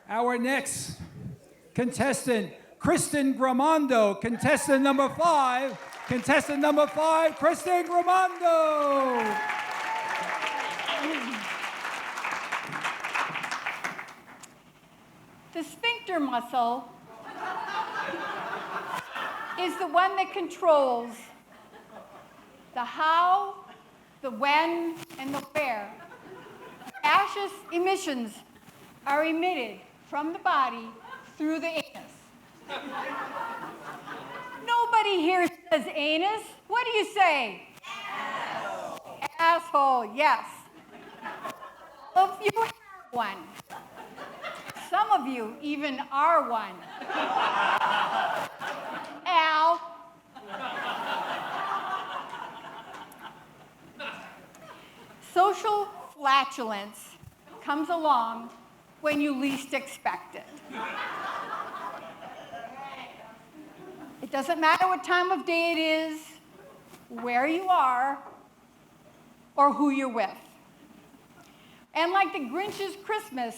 Our next contestant, Kristin Gramando, contestant number 5. Contestant number 5, Kristin Gramando. The sphincter muscle is the one that controls the how, the when, and the where. Gaseous emissions are emitted from the body through the anus. Nobody here says anus. What do you say? Asshole. Asshole, yes. Well, if you have one. Some of you even are one. Al. Social flatulence comes along when you least expect it. It doesn't matter what time of day it is, where you are, or who you're with. And like the Grinch's Christmas,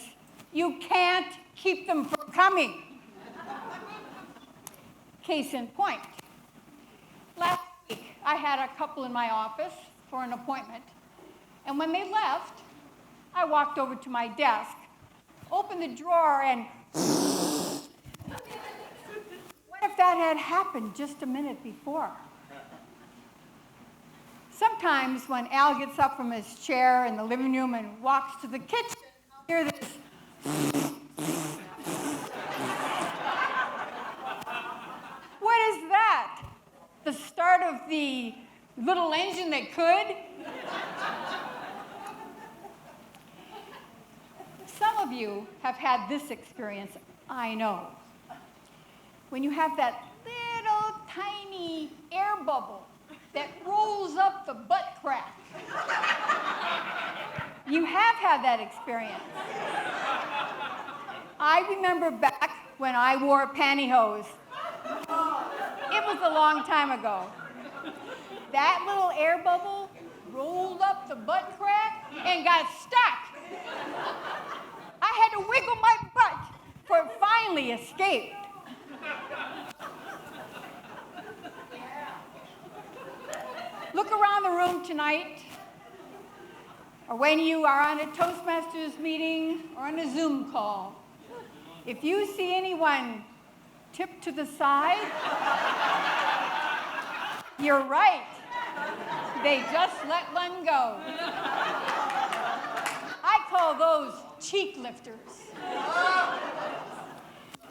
you can't keep them from coming. Case in point. Last week, I had a couple in my office for an appointment, and when they left, I walked over to my desk, opened the drawer, and what if that had happened just a minute before? Sometimes when Al gets up from his chair in the living room and walks to the kitchen, I'll hear this. What is that? The start of the little engine that could? Some of you have had this experience, I know. When you have that little tiny air bubble that rolls up the butt crack. You have had that experience. I remember back when I wore pantyhose. It was a long time ago. That little air bubble rolled up the butt crack and got stuck. I had to wiggle my butt for it finally escaped. Look around the room tonight, or when you are on a Toastmasters meeting or on a Zoom call. If you see anyone tip to the side, you're right. They just let one go. I call those cheek lifters.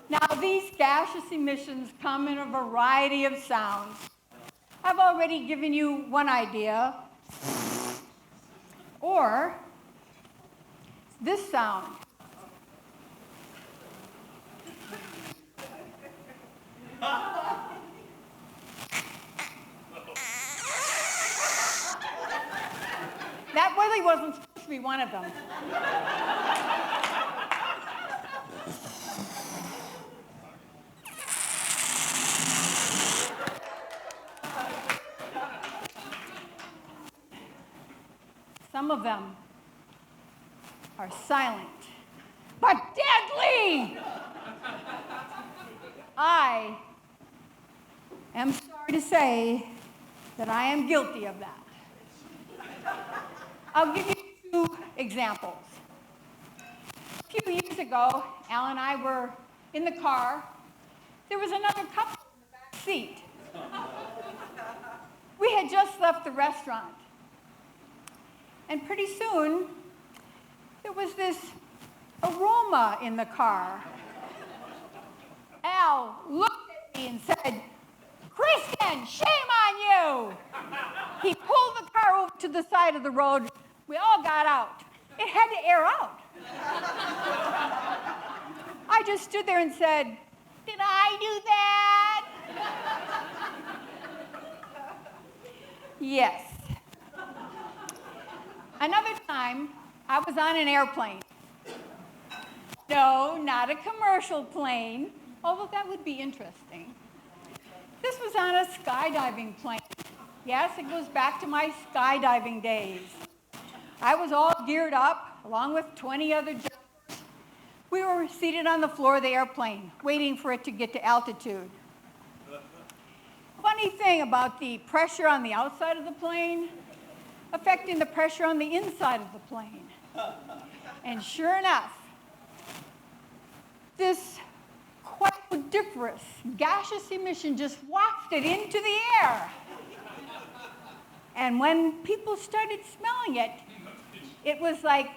Now, these gaseous emissions come in a variety of sounds. I've already given you one idea. Or this sound. That really wasn't supposed to be one of them. Some of them are silent, but deadly. I am sorry to say that I am guilty of that. I'll give you 2 examples. A few years ago, Al and I were in the car. There was another couple in the back seat. We had just left the restaurant. And pretty soon, there was this aroma in the car. Al looked at me and said, "Kristin, shame on you!" He pulled the car over to the side of the road. We all got out. It had to air out. I just stood there and said, "Did I do that?" Yes. Another time, I was on an airplane. No, not a commercial plane, although that would be interesting. This was on a skydiving plane. Yes, it goes back to my skydiving days. I was all geared up, along with 20 other jumpers. We were seated on the floor of the airplane, waiting for it to get to altitude. Funny thing about the pressure on the outside of the plane affecting the pressure on the inside of the plane. And sure enough, this quadradiferous gaseous emission just wafted into the air. And when people started smelling it, it was like,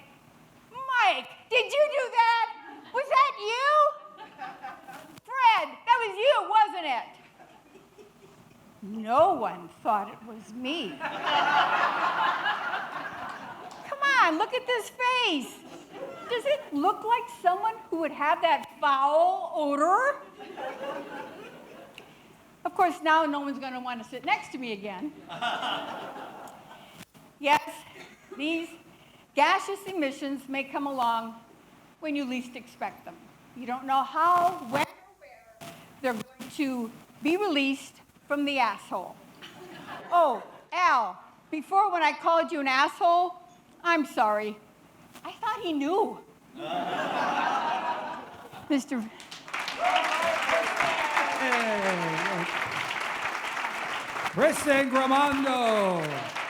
Mike, did you do that? Was that you? Fred, that was you, wasn't it? No one thought it was me. Come on, look at this face. Does it look like someone who would have that foul odor? Of course, now no one's going to want to sit next to me again. Yes, these gaseous emissions may come along when you least expect them. You don't know how, when, or where they're going to be released from the asshole. Oh, Al, before when I called you an asshole, I'm sorry. I thought he knew. Mr. Kristin Gramando.